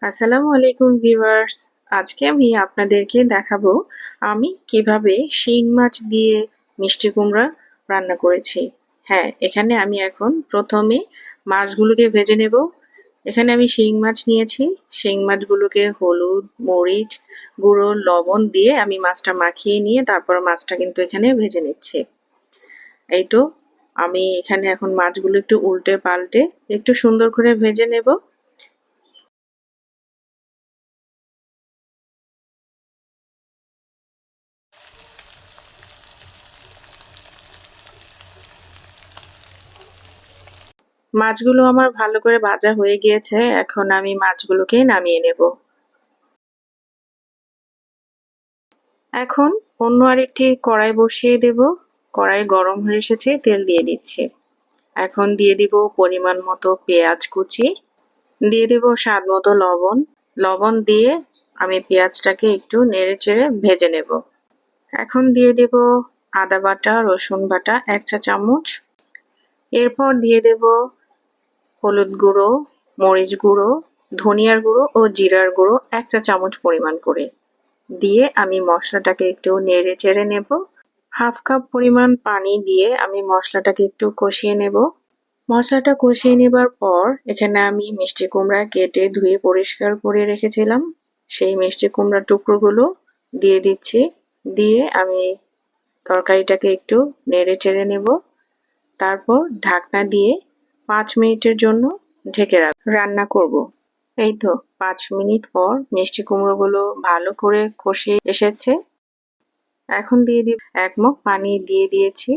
আসসালামু আলাইকুম ভিউয়ার্স। আজকে আমি আপনাদেরকে দেখাবো আমি কিভাবে শিং মাছ দিয়ে মিষ্টি কুমড়া রান্না করেছি। হ্যাঁ, এখানে আমি এখন প্রথমে মাছগুলোকে ভেজে নেব। এখানে আমি শিং মাছ নিয়েছি। শিং মাছগুলোকে হলুদ, মরিচ গুঁড়ো, লবণ দিয়ে আমি মাছটা মাখিয়ে নিয়ে তারপর মাছটা কিন্তু এখানে ভেজে নিচ্ছি। এই তো আমি এখানে এখন মাছগুলো একটু উল্টে পাল্টে একটু সুন্দর করে ভেজে নেব। মাছগুলো আমার ভালো করে ভাজা হয়ে গিয়েছে। এখন আমি মাছগুলোকে নামিয়ে নেব। এখন অন্য আরেকটি কড়াই বসিয়ে দেব। কড়াই গরম হয়ে এসেছে, তেল দিয়ে দিচ্ছি। এখন দিয়ে দিব পরিমাণ মতো পেঁয়াজ কুচি, দিয়ে দেব স্বাদ মতো লবণ। লবণ দিয়ে আমি পেঁয়াজটাকে একটু নেড়েচেড়ে ভেজে নেব। এখন দিয়ে দেব আদা বাটা, রসুন বাটা 1 চা চামচ। এরপর দিয়ে দেব হলুদ গুঁড়ো, মরিচ গুঁড়ো, ধনিয়ার গুঁড়ো ও জিরার গুঁড়ো 1 চা চামচ পরিমাণ করে দিয়ে আমি মশলাটাকে একটু নেড়ে চেড়ে নেব। হাফ কাপ পরিমাণ পানি দিয়ে আমি মশলাটাকে একটু কষিয়ে নেব। মশলাটা কষিয়ে নেবার পর এখানে আমি মিষ্টি কুমড়া কেটে ধুয়ে পরিষ্কার করে রেখেছিলাম সেই মিষ্টি কুমড়ার টুকরোগুলো দিয়ে দিচ্ছি। দিয়ে আমি তরকারিটাকে একটু নেড়ে চেড়ে নেব। তারপর ঢাকনা দিয়ে 5 মিনিটের জন্য ঢেকে রান্না করব। এই তো 5 মিনিট পর মিষ্টি কুমড়োগুলো ভালো করে কষে এসেছে। এখন দিয়ে দিব 1 মগ পানি দিয়ে দিয়েছি।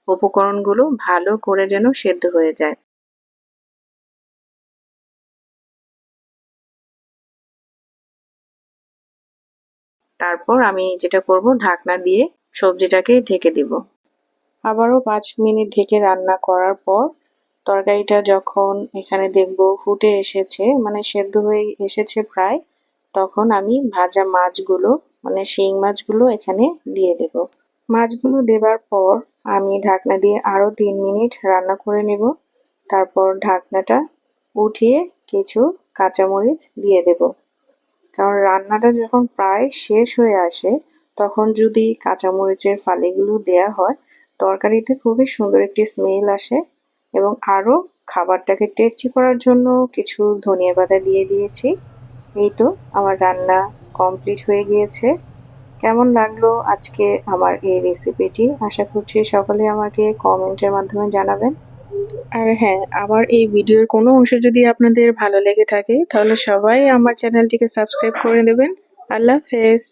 উপকরণগুলো ভালো করে যেন সেদ্ধ হয়ে যায়। তারপর আমি যেটা করব ঢাকনা দিয়ে সবজিটাকে ঢেকে দিব। আবারও 5 মিনিট ঢেকে রান্না করার পর তরকারিটা যখন এখানে দেখব ফুটে এসেছে, মানে সেদ্ধ হয়ে এসেছে প্রায়, তখন আমি ভাজা মাছগুলো মানে শিং মাছগুলো এখানে দিয়ে দেব। মাছগুলো দেবার পর আমি ঢাকনা দিয়ে আরও 3 মিনিট রান্না করে নেব। তারপর ঢাকনাটা উঠিয়ে কিছু কাঁচামরিচ দিয়ে দেব। কারণ রান্নাটা যখন প্রায় শেষ হয়ে আসে তখন যদি কাঁচামরিচের ফালিগুলো দেয়া হয় তরকারিতে খুবই সুন্দর একটি স্মেল আসে। এবং আরও খাবারটাকে টেস্টি করার জন্য কিছু ধনিয়া পাতা দিয়ে দিয়েছি। এই তো আমার রান্না কমপ্লিট হয়ে গিয়েছে। কেমন লাগলো আজকে আমার এই রেসিপিটি? আশা করছি সকলে আমাকে কমেন্টের মাধ্যমে জানাবেন। আর হ্যাঁ, আমার এই ভিডিওর কোনো অংশ যদি আপনাদের ভালো লেগে থাকে তাহলে সবাই আমার চ্যানেলটিকে সাবস্ক্রাইব করে দেবেন। আল্লাহ হাফেজ।